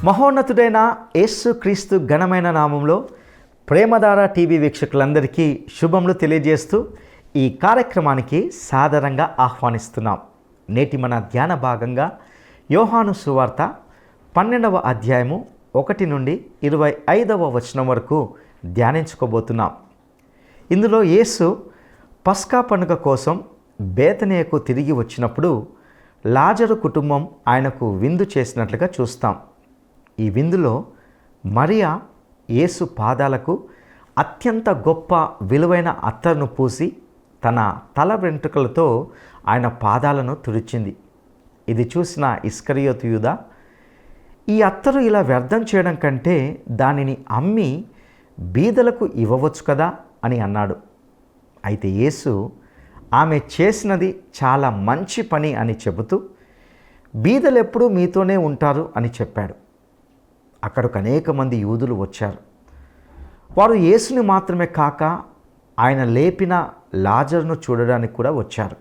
మహోన్నతుడైన యేసు క్రీస్తు ఘనమైన నామంలో ప్రేమధార టీవీ వీక్షకులందరికీ శుభములు తెలియజేస్తూ ఈ కార్యక్రమానికి సాదరంగా ఆహ్వానిస్తున్నాం. నేటి మన ధ్యాన భాగంగా యోహాను సువార్త 12వ అధ్యాయము 1 నుండి 25వ వచనం వరకు ధ్యానించుకోబోతున్నాం. ఇందులో యేసు పస్కా పండుగ కోసం బేతనియకు తిరిగి వచ్చినప్పుడు లాజరు కుటుంబం ఆయనకు విందు చేసినట్లుగా చూస్తాం. ఈ విందులో మరియా యేసు పాదాలకు అత్యంత గొప్ప విలువైన అత్తరును పూసి తన తల వెంట్రుకలతో ఆయన పాదాలను తుడిచింది. ఇది చూసిన ఇస్కరియోతు యూదా, ఈ అత్తరు ఇలా వ్యర్థం చేయడం కంటే దానిని అమ్మి బీదలకు ఇవ్వవచ్చు కదా అని అన్నాడు. అయితే యేసు ఆమె చేసినది చాలా మంచి పని అని చెబుతూ బీదలు ఎప్పుడూ మీతోనే ఉంటారు అని చెప్పాడు. అక్కడికి అనేక మంది యూదులు వచ్చారు. వారు యేసుని మాత్రమే కాక ఆయన లేపిన లాజరును చూడడానికి కూడా వచ్చారు.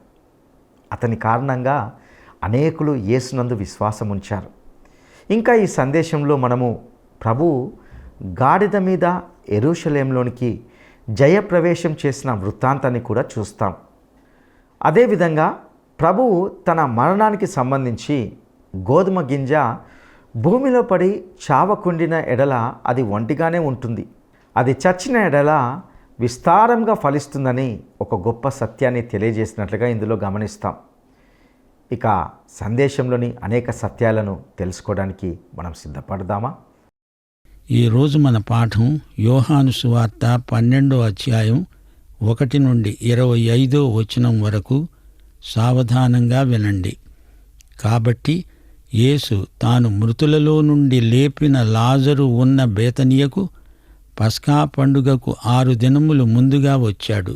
అతని కారణంగా అనేకులు యేసునందు విశ్వాసం ఉంచారు. ఇంకా ఈ సందేశంలో మనము ప్రభువు గాడిద మీద యెరూషలేంలోనికి జయప్రవేశం చేసిన వృత్తాంతాన్ని కూడా చూస్తాం. అదేవిధంగా ప్రభువు తన మరణానికి సంబంధించి గోధుమ గింజ భూమిలో పడి చావకుండిన ఎడల అది ఒంటిగానే ఉంటుంది, అది చచ్చిన ఎడల విస్తారంగా ఫలిస్తుందని ఒక గొప్ప సత్యాన్ని తెలియజేసినట్లుగా ఇందులో గమనిస్తాం. ఇక సందేశంలోని అనేక సత్యాలను తెలుసుకోవడానికి మనం సిద్ధపడదామా? ఈరోజు మన పాఠం యోహాను సువార్త 12వ అధ్యాయం 1 నుండి 25వ వచనం వరకు. సావధానంగా వినండి. కాబట్టి యేసు తాను మృతులలో నుండి లేపిన లాజరు ఉన్న బేతనియకు పస్కా పండుగకు 6 దినములు ముందుగా వచ్చాడు.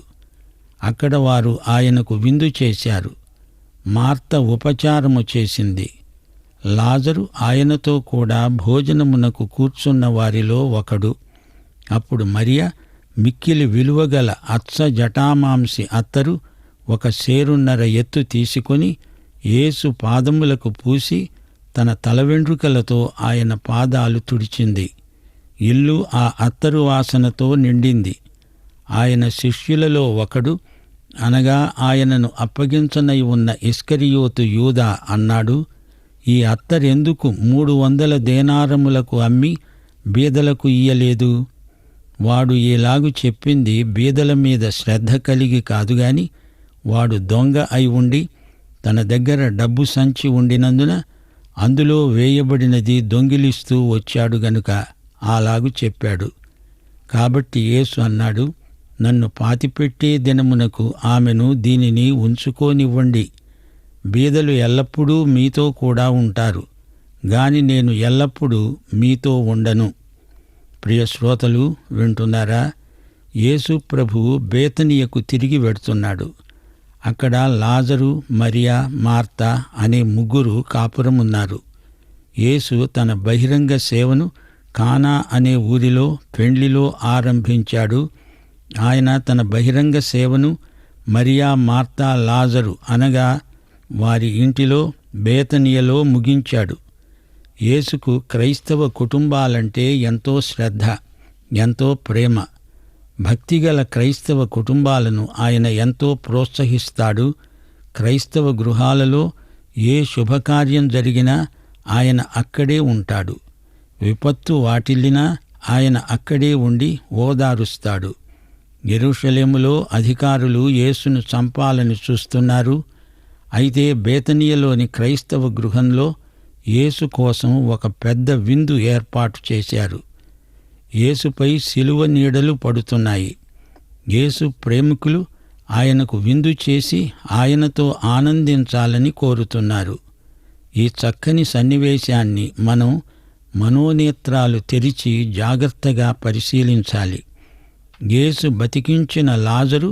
అక్కడ వారు ఆయనకు విందు చేశారు. మార్త ఉపచారము చేసింది. లాజరు ఆయనతో కూడా భోజనమునకు కూర్చున్న వారిలో ఒకడు. అప్పుడు మరియ మిక్కిలి విలువగల అచ్చ జటామాంసి అత్తరు 1 సేరున్నర ఎత్తు తీసుకొని యేసు పాదములకు పూసి తన తల వెంట్రుకలతో ఆయన పాదాలు తుడిచింది. ఇల్లు ఆ అత్తరు వాసనతో నిండింది. ఆయన శిష్యులలో ఒకడు, అనగా ఆయనను అప్పగించనై ఉన్న ఇస్కరియోతు యూదా అన్నాడు, ఈ అత్తరెందుకు 300 దేనారములకు అమ్మి బీదలకు ఇయ్యలేదు? వాడు ఈలాగు చెప్పింది బీదల మీద శ్రద్ధ కలిగి కాదుగాని, వాడు దొంగ అయి ఉండి తన దగ్గర డబ్బు సంచి ఉండినందున అందులో వేయబడినది దొంగిలిస్తూ వచ్చాడు గనుక అలాగు చెప్పాడు. కాబట్టి యేసు అన్నాడు, నన్ను పాతిపెట్టే దినమునకు ఆమెను దీనిని ఉంచుకోనివ్వండి. బీదలు ఎల్లప్పుడూ మీతో కూడా ఉంటారు, గాని నేను ఎల్లప్పుడూ మీతో ఉండను. ప్రియ శ్రోతలు వింటున్నారా? యేసు ప్రభువు బేతనియకు తిరిగి వెడుతున్నాడు. అక్కడ లాజరు, మరియా, మార్త అనే 3 కాపురమున్నారు. యేసు తన బహిరంగ సేవను కానా అనే ఊరిలో పెండ్లిలో ఆరంభించాడు. ఆయన తన బహిరంగ సేవను మరియా, మార్త, లాజరు అనగా వారి ఇంటిలో బేతనియలో ముగించాడు. యేసుకు క్రైస్తవ కుటుంబాలంటే ఎంతో శ్రద్ధ, ఎంతో ప్రేమ. భక్తిగల క్రైస్తవ కుటుంబాలను ఆయన ఎంతో ప్రోత్సహిస్తాడు. క్రైస్తవ గృహాలలో ఏ శుభకార్యం జరిగినా ఆయన అక్కడే ఉంటాడు. విపత్తు వాటిల్లినా ఆయన అక్కడే ఉండి ఓదారుస్తాడు. యెరూషలేములో అధికారులు యేసును చంపాలని చూస్తున్నారు. అయితే బేతనియలోని క్రైస్తవ గృహంలో యేసు కోసం ఒక పెద్ద విందు ఏర్పాటు చేశారు. యేసుపై శిలువ నీడలు పడుతున్నాయి. యేసు ప్రేమికులు ఆయనకు విందు చేసి ఆయనతో ఆనందించాలని కోరుతున్నారు. ఈ చక్కని సన్నివేశాన్ని మనం మనోనేత్రాలు తెరిచి జాగ్రత్తగా పరిశీలించాలి. యేసు బతికించిన లాజరు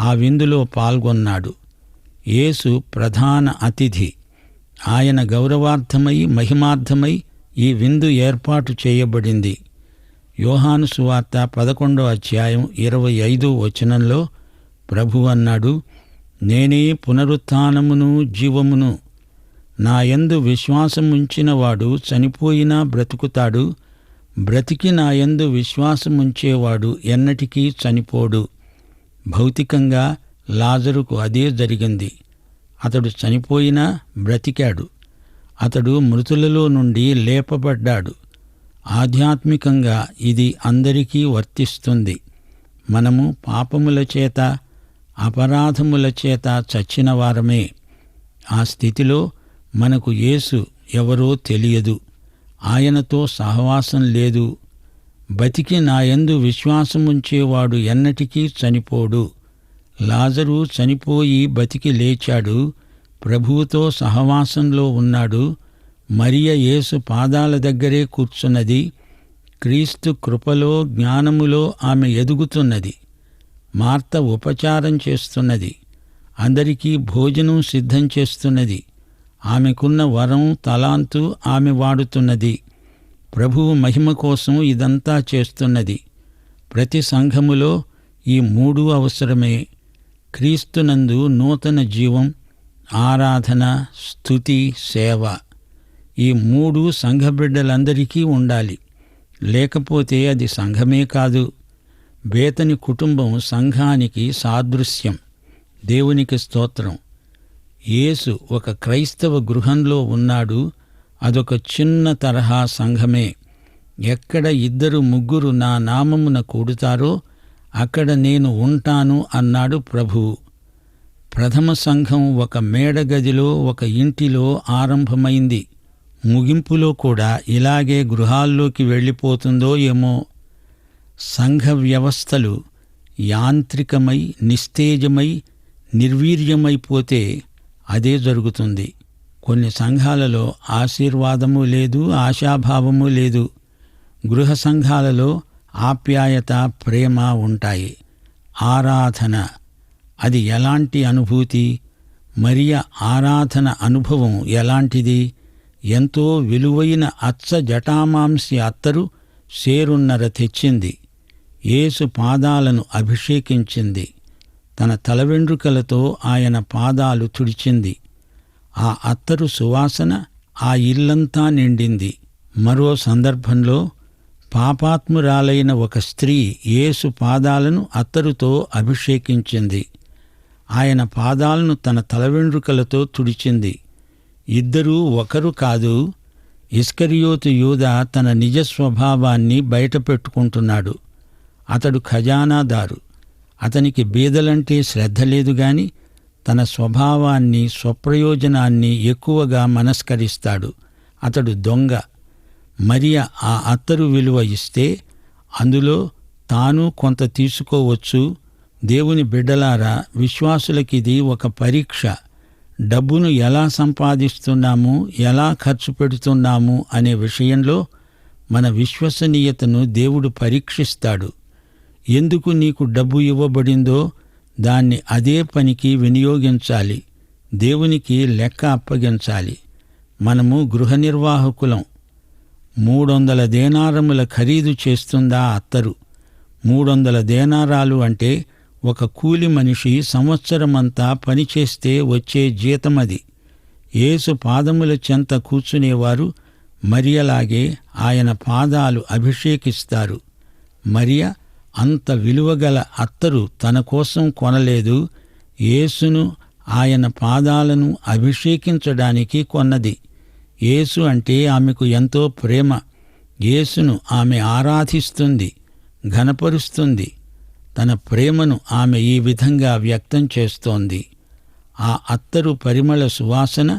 ఆ విందులో పాల్గొన్నాడు. యేసు ప్రధాన అతిథి. ఆయన గౌరవార్థమై మహిమార్థమై ఈ విందు ఏర్పాటు చేయబడింది. యోహాను సువార్త 11వ అధ్యాయం 25వ వచనంలో ప్రభు అన్నాడు, నేనే పునరుత్థానమును జీవమును. నాయందు విశ్వాసముంచినవాడు చనిపోయినా బ్రతుకుతాడు, బ్రతికి నాయందు విశ్వాసముంచేవాడు ఎన్నటికీ చనిపోడు. భౌతికంగా లాజరుకు అదే జరిగింది. అతడు చనిపోయినా బ్రతికాడు. అతడు మృతులలో నుండి లేపబడ్డాడు. ఆధ్యాత్మికంగా ఇది అందరికీ వర్తిస్తుంది. మనము పాపముల చేత, అపరాధముల చేత చచ్చిన వారమే. ఆ స్థితిలో మనకు యేసు ఎవరో తెలియదు, ఆయనతో సహవాసం లేదు. బతికి నాయందు విశ్వాసముంచేవాడు ఎన్నటికీ చనిపోడు. లాజరు చనిపోయి బతికి లేచాడు, ప్రభువుతో సహవాసంలో ఉన్నాడు. మరియ యేసు పాదాల దగ్గరే కూర్చున్నది. క్రీస్తు కృపలో, జ్ఞానములో ఆమె ఎదుగుతున్నది. మార్త ఉపచారం చేస్తున్నది, అందరికీ భోజనం సిద్ధం చేస్తున్నది. ఆమెకున్న వరం, తలాంతు ఆమె వాడుతున్నది. ప్రభువు మహిమ కోసం ఇదంతా చేస్తున్నది. ప్రతి సంఘములో ఈ మూడూ అవసరమే. క్రీస్తునందు నూతన జీవం, ఆరాధన, స్తుతి, సేవ. ఈ మూడు సంఘబిడ్డలందరికీ ఉండాలి. లేకపోతే అది సంఘమే కాదు. బేతని కుటుంబం సంఘానికి సాదృశ్యం. దేవునికి స్తోత్రం. యేసు ఒక క్రైస్తవ గృహంలో ఉన్నాడు. అదొక చిన్న తరహా సంఘమే. ఎక్కడ 2-3 నా నామమున కూడుతారో అక్కడ నేను ఉంటాను అన్నాడు ప్రభువు. ప్రథమ సంఘం ఒక మేడగదిలో, ఒక ఇంటిలో ఆరంభమైంది. ముగింపులో కూడా ఇలాగే గృహాల్లోకి వెళ్ళిపోతుందో ఏమో. సంఘ వ్యవస్థలు యాంత్రికమై, నిస్తేజమై, నిర్వీర్యమైపోతే అదే జరుగుతుంది. కొన్ని సంఘాలలో ఆశీర్వాదము లేదు, ఆశాభావము లేదు. గృహ సంఘాలలో ఆప్యాయత, ప్రేమ ఉంటాయి. ఆరాధన, అది ఎలాంటి అనుభూతి! మరియ ఆరాధన అనుభవం ఎలాంటిది! ఎంతో విలువైన అచ్చ జటామాంసి అత్తరు సేరున్నర తెచ్చింది. యేసు పాదాలను అభిషేకించింది. తన తలవెండ్రుకలతో ఆయన పాదాలు తుడిచింది. ఆ అత్తరు సువాసన ఆ ఇల్లంతా నిండింది. మరో సందర్భంలో పాపాత్మురాలైన ఒక స్త్రీ యేసు పాదాలను అత్తరుతో అభిషేకించింది. ఆయన పాదాలను తన తలవెండ్రుకలతో తుడిచింది. ఇద్దరూ ఒకరు కాదు. ఇస్కరియోతు యూదా తన నిజ స్వభావాన్ని బయటపెట్టుకుంటున్నాడు. అతడు ఖజానాదారు. అతనికి బీదలంటే శ్రద్ధ లేదు గాని తన స్వభావాన్ని, స్వప్రయోజనాన్ని ఎక్కువగా మనస్కరిస్తాడు. అతడు దొంగ. మరియ ఆ అత్తరు విలువ ఇస్తే అందులో తాను కొంత తీసుకోవచ్చు. దేవుని బిడ్డలారా, విశ్వాసులకిది ఒక పరీక్ష. డబ్బును ఎలా సంపాదిస్తున్నాము, ఎలా ఖర్చు పెడుతున్నాము అనే విషయంలో మన విశ్వసనీయతను దేవుడు పరీక్షిస్తాడు. ఎందుకు నీకు డబ్బు ఇవ్వబడిందో దాన్ని అదే పనికి వినియోగించాలి. దేవునికి లెక్క అప్పగించాలి. మనము గృహ నిర్వాహకులం. 300 దేనారముల ఖరీదు చేస్తుందా అత్తరు? 300 దేనారాలు అంటే ఒక కూలి మనిషి సంవత్సరమంతా పనిచేస్తే వచ్చే జీతమది. యేసు పాదముల చెంత కూర్చునేవారు మరియలాగే ఆయన పాదాలు అభిషేకిస్తారు. మరియ అంత విలువగల అత్తరు తన కోసం కొనలేదు, యేసును, ఆయన పాదాలను అభిషేకించడానికి కొన్నది. యేసు అంటే ఆమెకు ఎంతో ప్రేమ. యేసును ఆమె ఆరాధిస్తుంది, ఘనపరుస్తుంది. తన ప్రేమను ఆమె ఈ విధంగా వ్యక్తం చేస్తోంది. ఆ అత్తరు పరిమళ సువాసన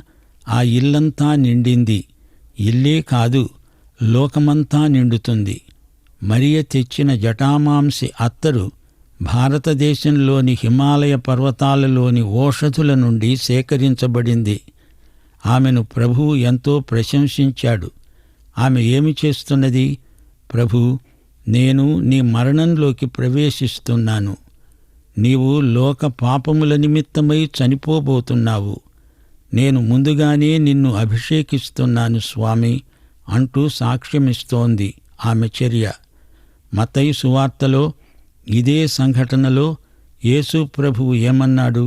ఆ ఇల్లంతా నిండింది. ఇల్లే కాదు, లోకమంతా నిండుతుంది. మరియ తెచ్చిన జటామాంసి అత్తరు భారతదేశంలోని హిమాలయ పర్వతాలలోని ఓషధుల నుండి సేకరించబడింది. ఆమెను ప్రభువు ఎంతో ప్రశంసించాడు. ఆమె ఏమి చేస్తున్నది? ప్రభూ, నేను నీ మరణంలోకి ప్రవేశిస్తున్నాను. నీవు లోక పాపముల నిమిత్తమై చనిపోబోతున్నావు. నేను ముందుగానే నిన్ను అభిషేకిస్తున్నాను స్వామి అంటూ సాక్ష్యమిస్తోంది ఆమె చర్య. మత్తయి సువార్తలో ఇదే సంఘటనలో యేసు ప్రభువు ఏమన్నాడు?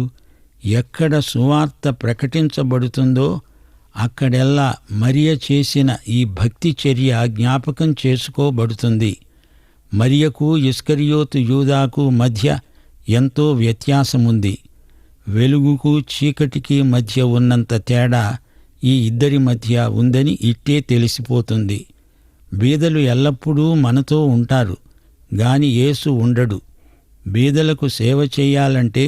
ఎక్కడ సువార్త ప్రకటించబడుతుందో అక్కడెల్లా మరియ చేసిన ఈ భక్తి చర్య జ్ఞాపకం చేసుకోబడుతుంది. మరియకు ఇస్కరియోతు యూదాకు మధ్య ఎంతో వ్యత్యాసముంది. వెలుగుకు చీకటికి మధ్య ఉన్నంత తేడా ఈ ఇద్దరి మధ్య ఉందని ఇట్టే తెలిసిపోతుంది. బీదలు ఎల్లప్పుడూ మనతో ఉంటారు, గాని యేసు ఉండడు. బీదలకు సేవ చెయ్యాలంటే,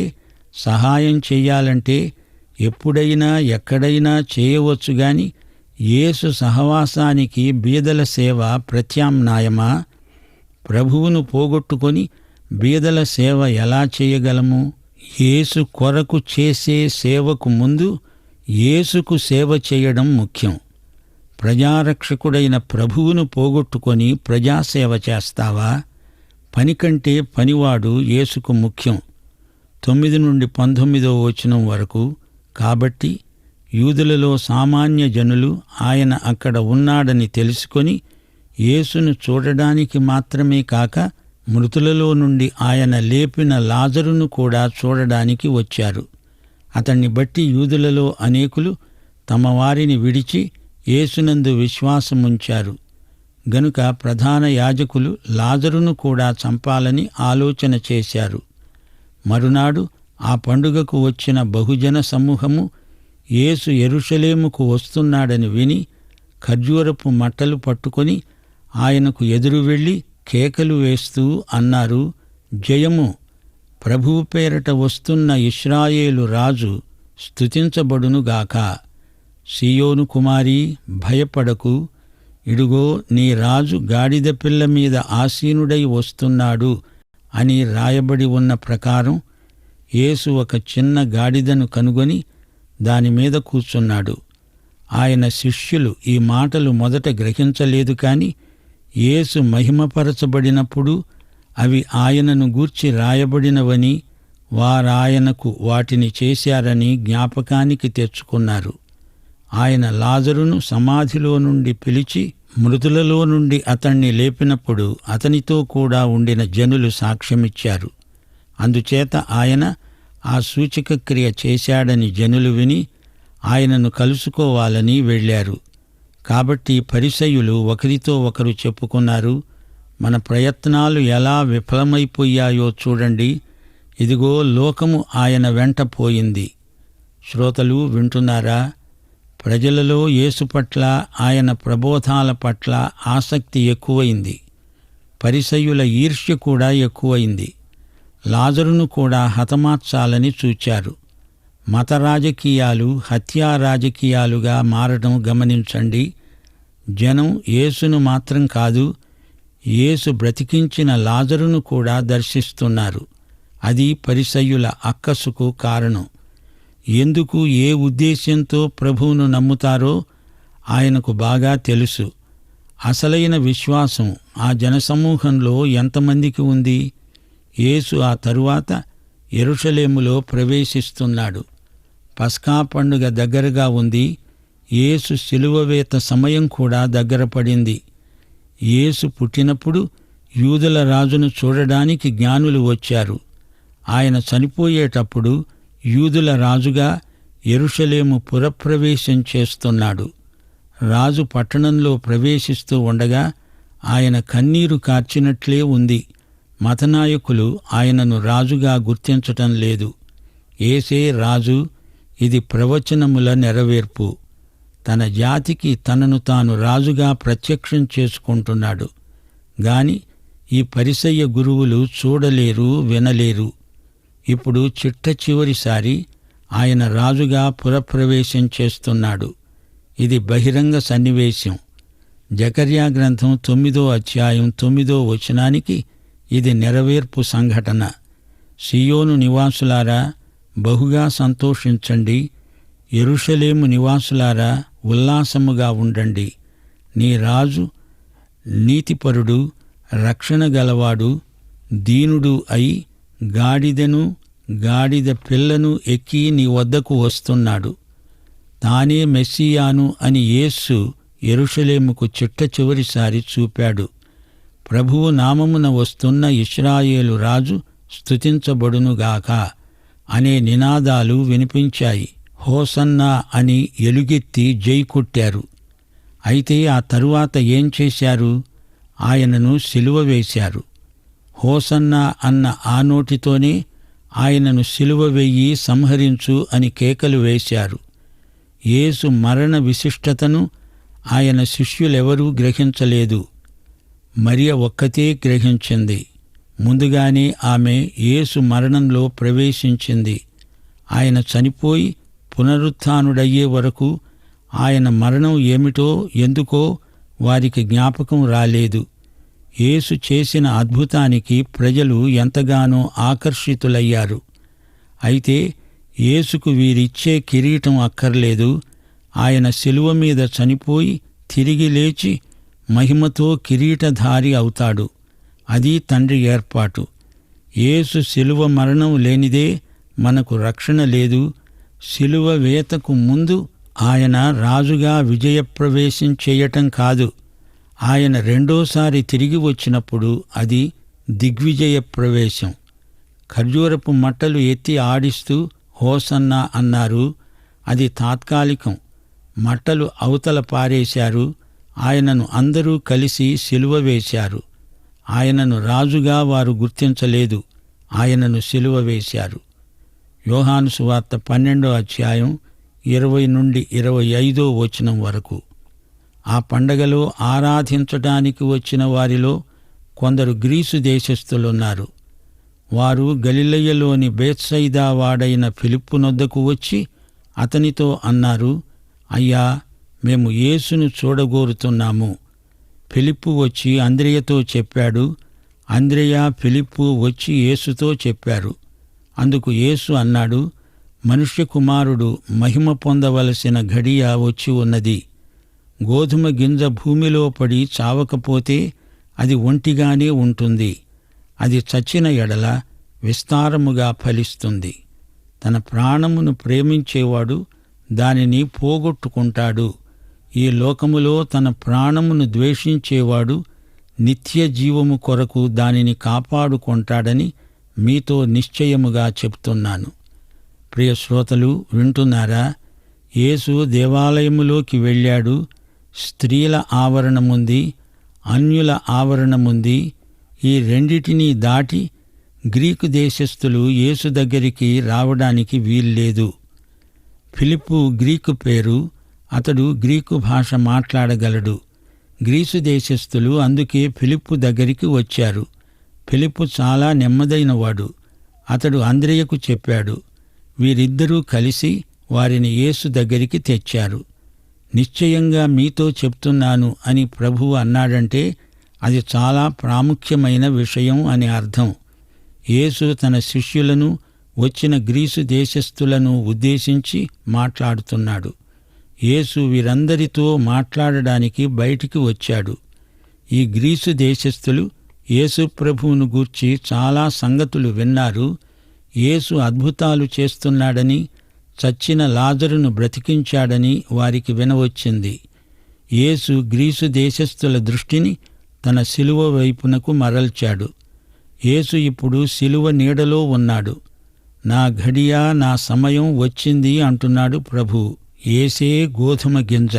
సహాయం చెయ్యాలంటే ఎప్పుడైనా ఎక్కడైనా చేయవచ్చు గాని యేసు సహవాసానికి బీదల సేవ ప్రత్యామ్నాయమా? ప్రభువును పోగొట్టుకొని బీదల సేవ ఎలా చేయగలము? యేసు కొరకు చేసే సేవకు ముందు యేసుకు సేవ చేయడం ముఖ్యం. ప్రజారక్షకుడైన ప్రభువును పోగొట్టుకొని ప్రజాసేవ చేస్తావా? పని కంటే పనివాడు యేసుకు ముఖ్యం. 9-19 వరకు. కాబట్టి యూదులలో సామాన్య జనులు ఆయన అక్కడ ఉన్నాడని తెలుసుకొని యేసును చూడడానికి మాత్రమే కాక మృతులలో నుండి ఆయన లేపిన లాజరును కూడా చూడడానికి వచ్చారు. అతన్ని బట్టి యూదులలో అనేకులు తమ వారిని విడిచి యేసునందు విశ్వాసముంచారు. గనుక ప్రధాన యాజకులు లాజరును కూడా చంపాలని ఆలోచన చేశారు. మరునాడు ఆ పండుగకు వచ్చిన బహుజన సమూహము యేసు యెరూషలేముకు వస్తున్నాడని విని ఖర్జూరపు మట్టలు పట్టుకొని ఆయనకు ఎదురు వెళ్ళి కేకలు వేస్తూ అన్నారు, జయము! ప్రభువు పేరట వస్తున్న ఇశ్రాయేలు రాజు స్తుతించబడునుగాక. సీయోను కుమారీ, భయపడకు, ఇడుగో నీ రాజు గాడిద పిల్ల మీద ఆసీనుడై వస్తున్నాడు అని రాయబడి ఉన్న ప్రకారం యేసు ఒక చిన్న గాడిదను కనుగొని దానిమీద కూర్చున్నాడు. ఆయన శిష్యులు ఈ మాటలు మొదట గ్రహించలేదు కాని యేసు మహిమపరచబడినప్పుడు అవి ఆయనను గూర్చి రాయబడినవని, వారాయనకు వాటిని చేశారని జ్ఞాపకానికి తెచ్చుకున్నారు. ఆయన లాజరును సమాధిలో నుండి పిలిచి మృతులలో నుండి అతణ్ణి లేపినప్పుడు అతనితో కూడా ఉండిన జనులు సాక్ష్యమిచ్చారు. అందుచేత ఆయన ఆ సూచక క్రియ చేశాడని జనులు విని ఆయనను కలుసుకోవాలని వెళ్ళారు. కాబట్టి పరిసయ్యులు ఒకరితో ఒకరు చెప్పుకున్నారు, మన ప్రయత్నాలు ఎలా విఫలమైపోయాయో చూడండి, ఇదిగో లోకము ఆయన వెంట పోయింది. శ్రోతలు వింటున్నారా? ప్రజలలో యేసు పట్ల, ఆయన ప్రబోధాల పట్ల ఆసక్తి ఎక్కువైంది. పరిసయ్యుల ఈర్ష్య కూడా ఎక్కువైంది. లాజరును కూడా హతమార్చాలని చూచారు. మత రాజకీయాలు హత్యా రాజకీయాలుగా మారడం గమనించండి. జనం యేసును మాత్రం కాదు, యేసు బ్రతికించిన లాజరును కూడా దర్శిస్తున్నారు. అది పరిసయ్యుల అక్కసుకు కారణం. ఎందుకు, ఏ ఉద్దేశ్యంతో ప్రభువును నమ్ముతారో ఆయనకు బాగా తెలుసు. అసలైన విశ్వాసం ఆ జనసమూహంలో ఎంతమందికి ఉంది? యేసు ఆ తరువాత యెరూషలేములో ప్రవేశిస్తున్నాడు. పస్కా పండుగ దగ్గరగా ఉంది. యేసు శిలువ వేత సమయం కూడా దగ్గర పడింది. యేసు పుట్టినప్పుడు యూదుల రాజును చూడడానికి జ్ఞానులు వచ్చారు. ఆయన చనిపోయేటప్పుడు యూదుల రాజుగా యెరూషలేము పురప్రవేశం చేస్తున్నాడు. రాజు పట్టణంలో ప్రవేశిస్తూ ఉండగా ఆయన కన్నీరు కార్చినట్లే ఉంది. మతనాయకులు ఆయనను రాజుగా గుర్తించటం లేదు. యేసే రాజు. ఇది ప్రవచనముల నెరవేర్పు. తన జాతికి తనను తాను రాజుగా ప్రత్యక్షం చేసుకుంటున్నాడు. గాని ఈ పరిసయ్య గురువులు చూడలేరు, వినలేరు. ఇప్పుడు చిట్ట చివరిసారి ఆయన రాజుగా పురప్రవేశం చేస్తున్నాడు. ఇది బహిరంగ సన్నివేశం. జకర్యా గ్రంథం 9వ అధ్యాయం 9వ వచనానికి ఇది నెరవేర్పు సంఘటన. సీయోను నివాసులారా, బహుగా సంతోషించండి. యెరూషలేము నివాసులారా, ఉల్లాసముగా ఉండండి. నీ రాజు నీతిపరుడు, రక్షణ గలవాడు, దీనుడు అయి గాడిదను గాడిద పిల్లను ఎక్కి నీ వద్దకు వస్తున్నాడు. తానే మెస్సియాను అని యేసు యెరూషలేముకు చిట్ట చివరిసారి చూపాడు. ప్రభువు నామమున వస్తున్న ఇశ్రాయేలు రాజు స్తుతించబడునుగాక అనే నినాదాలు వినిపించాయి. హోసన్నా అని ఎలుగెత్తి జై కొట్టారు. అయితే ఆ తరువాత ఏం చేశారు? ఆయనను సిలువ వేశారు. హోసన్నా అన్న ఆ నోటితోనే ఆయనను సిలువ వెయ్యి సంహరించు అని కేకలు వేశారు. యేసు మరణ విశిష్టతను ఆయన శిష్యులెవరూ గ్రహించలేదు. మరియ ఒక్కతే గ్రహించింది. ముందుగానే ఆమె యేసు మరణంలో ప్రవేశించింది. ఆయన చనిపోయి పునరుత్థానుడయ్యే వరకు ఆయన మరణం ఏమిటో ఎందుకో వారికి జ్ఞాపకం రాలేదు. యేసు చేసిన అద్భుతానికి ప్రజలు ఎంతగానో ఆకర్షితులయ్యారు. అయితే యేసుకు వీరిచ్చే కిరీటం అక్కర్లేదు. ఆయన శిలువ మీద చనిపోయి తిరిగి లేచి మహిమతో కిరీటధారి అవుతాడు. అది తండ్రి ఏర్పాటు. యేసు శిలువ మరణం లేనిదే మనకు రక్షణ లేదు. శిలువ వేతకు ముందు ఆయన రాజుగా విజయప్రవేశం చేయటం కాదు. ఆయన రెండోసారి తిరిగి వచ్చినప్పుడు అది దిగ్విజయ ప్రవేశం. ఖర్జూరపు మట్టలు ఎత్తి ఆడిస్తూ హోసన్నా అన్నారు. అది తాత్కాలికం. మట్టలు అవతల పారేశారు. ఆయనను అందరూ కలిసి సిలువ వేశారు. ఆయనను రాజుగా వారు గుర్తించలేదు. ఆయనను సిలువ వేశారు. యోహాను సువార్త 12వ అధ్యాయం 20 నుండి 25 వచనం వరకు. ఆ పండగలో ఆరాధించటానికి వచ్చిన వారిలో కొందరు గ్రీసు దేశస్థులున్నారు. వారు గలిలయలోని బేత్సయిదా వాడైన ఫిలిప్పు నొద్దకు వచ్చి అతనితో అన్నారు, అయ్యా, మేము యేసును చూడగోరుతున్నాము. ఫిలిప్పు వచ్చి అంద్రెయతో చెప్పాడు. అంద్రెయ, ఫిలిప్పు వచ్చి యేసుతో చెప్పారు. అందుకు యేసు అన్నాడు, మనుష్య కుమారుడు మహిమ పొందవలసిన ఘడియ వచ్చి ఉన్నది. గోధుమ గింజ భూమిలో పడి చావకపోతే అది ఒంటిగానే ఉంటుంది. అది చచ్చిన ఎడల విస్తారముగా ఫలిస్తుంది. తన ప్రాణమును ప్రేమించేవాడు దానిని పోగొట్టుకుంటాడు. ఈ లోకములో తన ప్రాణమును ద్వేషించేవాడు నిత్య జీవము కొరకు దానిని కాపాడుకుంటాడని మీతో నిశ్చయముగా చెప్తున్నాను. ప్రియ శ్రోతలు, వింటున్నారా? యేసు దేవాలయములోకి వెళ్ళాడు. స్త్రీల ఆవరణముంది, అన్యుల ఆవరణముంది. ఈ రెండిటినీ దాటి గ్రీకు దేశస్థులు యేసు దగ్గరికి రావడానికి వీల్లేదు. ఫిలిప్పు గ్రీకు పేరు. అతడు గ్రీకు భాష మాట్లాడగలడు. గ్రీసు దేశస్థులు అందుకే ఫిలిప్పు దగ్గరికి వచ్చారు. ఫిలిప్పు చాలా నెమ్మదైనవాడు. అతడు అంద్రెయకు చెప్పాడు. వీరిద్దరూ కలిసి వారిని యేసు దగ్గరికి తెచ్చారు. నిశ్చయంగా మీతో చెప్తున్నాను అని ప్రభువు అన్నాడంటే అది చాలా ప్రాముఖ్యమైన విషయం అని అర్థం. యేసు తన శిష్యులను, వచ్చిన గ్రీసు దేశస్థులను ఉద్దేశించి మాట్లాడుతున్నాడు. యేసు వీరందరితో మాట్లాడడానికి బయటికి వచ్చాడు. ఈ గ్రీసు దేశస్థులు యేసు ప్రభువును గూర్చి చాలా సంగతులు విన్నారు. యేసు అద్భుతాలు చేస్తున్నాడని, చచ్చిన లాజరును బ్రతికించాడని వారికి వినవచ్చింది. యేసు గ్రీసు దేశస్థుల దృష్టిని తన శిలువ వైపునకు మరల్చాడు. యేసు ఇప్పుడు శిలువ నీడలో ఉన్నాడు. నా ఘడియ, నా సమయం వచ్చింది అంటున్నాడు ప్రభువు. యేసే గోధుమ గింజ.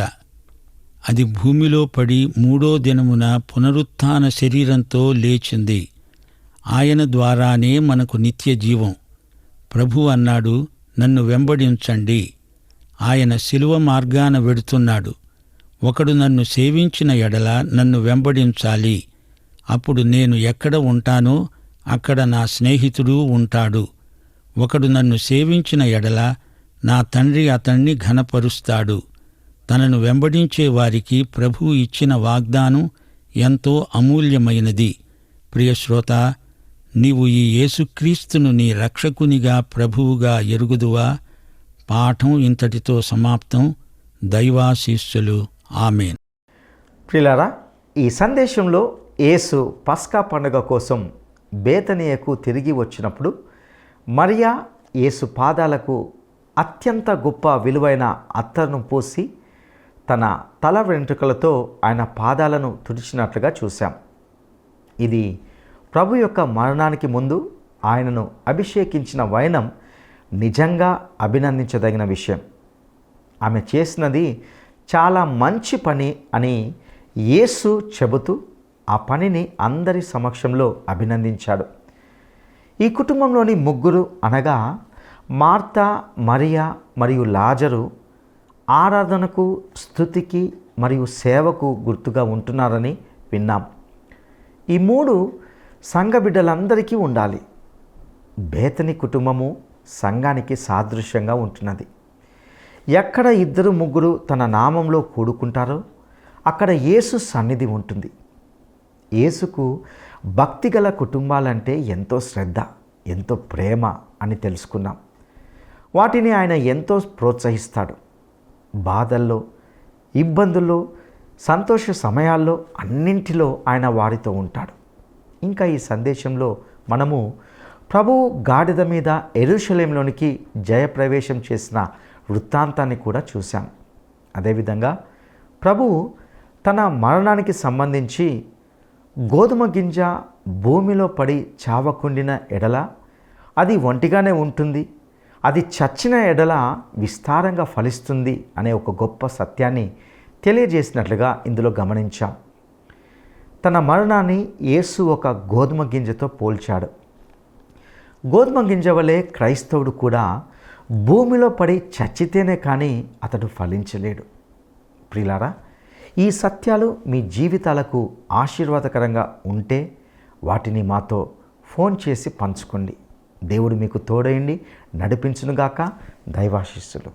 అది భూమిలో పడి 3వ దినమున పునరుత్థాన శరీరంతో లేచింది. ఆయన ద్వారానే మనకు నిత్య జీవం. ప్రభువు అన్నాడు, నన్ను వెంబడించండి. ఆయన శిలువ మార్గాన వెడుతున్నాడు. ఒకడు నన్ను సేవించిన ఎడల నన్ను వెంబడించాలి. అప్పుడు నేను ఎక్కడ ఉంటానో అక్కడ నా స్నేహితుడు ఉంటాడు. ఒకడు నన్ను సేవించిన ఎడల నా తండ్రి అతణ్ణి ఘనపరుస్తాడు. తనను వెంబడించే వారికి ప్రభువు ఇచ్చిన వాగ్దానం ఎంతో అమూల్యమైనది. ప్రియశ్రోత, నీవు ఈ యేసుక్రీస్తును నీ రక్షకునిగా, ప్రభువుగా ఎరుగుదువా? పాఠం ఇంతటితో సమాప్తం. దైవాశీస్సులు. ఆమేన్. ప్రియులారా, ఈ సందేశంలో యేసు పస్కా పండుగ కోసం బేతనియకు తిరిగి వచ్చినప్పుడు మరియా యేసు పాదాలకు అత్యంత గొప్ప విలువైన అత్తరును పూసి తన తల వెంట్రుకలతో ఆయన పాదాలను తుడిచినట్లుగా చూశాం. ఇది ప్రభు యొక్క మరణానికి ముందు ఆయనను అభిషేకించిన వైనం నిజంగా అభినందించదగిన విషయం. ఆమె చేసినది చాలా మంచి పని అని యేసు చెబుతూ ఆ పనిని అందరి సమక్షంలో అభినందించాడు. ఈ కుటుంబంలోని ముగ్గురు అనగా మార్తా, మరియా మరియు లాజరు ఆరాధనకు, స్తుతికి మరియు సేవకు గుర్తుగా ఉంటున్నారని విన్నాం. ఈ మూడు సంఘ బిడ్డలందరికీ ఉండాలి. బేతని కుటుంబము సంఘానికి సాదృశ్యంగా ఉంటున్నది. ఎక్కడ ఇద్దరు ముగ్గురు తన నామంలో కూడుకుంటారో అక్కడ యేసు సన్నిధి ఉంటుంది. యేసుకు భక్తిగల కుటుంబాలంటే ఎంతో శ్రద్ధ, ఎంతో ప్రేమ అని తెలుసుకున్నాం. వాటిని ఆయన ఎంతో ప్రోత్సహిస్తాడు. బాధల్లో, ఇబ్బందుల్లో, సంతోష సమయాల్లో అన్నింటిలో ఆయన వారితో ఉంటాడు. ఇంకా ఈ సందేశంలో మనము ప్రభువు గాడిద మీద యెరూషలేములోనికి జయప్రవేశం చేసిన వృత్తాంతాన్ని కూడా చూశాం. అదేవిధంగా ప్రభువు తన మరణానికి సంబంధించి గోధుమ గింజ భూమిలో పడి చావకుండిన ఎడల అది ఒంటిగానే ఉంటుంది, అది చచ్చిన ఎడల విస్తారంగా ఫలిస్తుంది అనే ఒక గొప్ప సత్యాన్ని తెలియజేసినట్లుగా ఇందులో గమనించాం. తన మరణాన్ని యేసు ఒక గోధుమ గింజతో పోల్చాడు. గోధుమ గింజ వలె క్రైస్తవుడు కూడా భూమిలో పడి చచ్చితేనే కానీ అతడు ఫలించలేడు. ప్రియులారా, ఈ సత్యాలు మీ జీవితాలకు ఆశీర్వాదకరంగా ఉంటే వాటిని మాతో ఫోన్ చేసి పంచుకోండి. దేవుడు మీకు తోడయండి నడిపించునుగాక. దైవాశీస్సులు.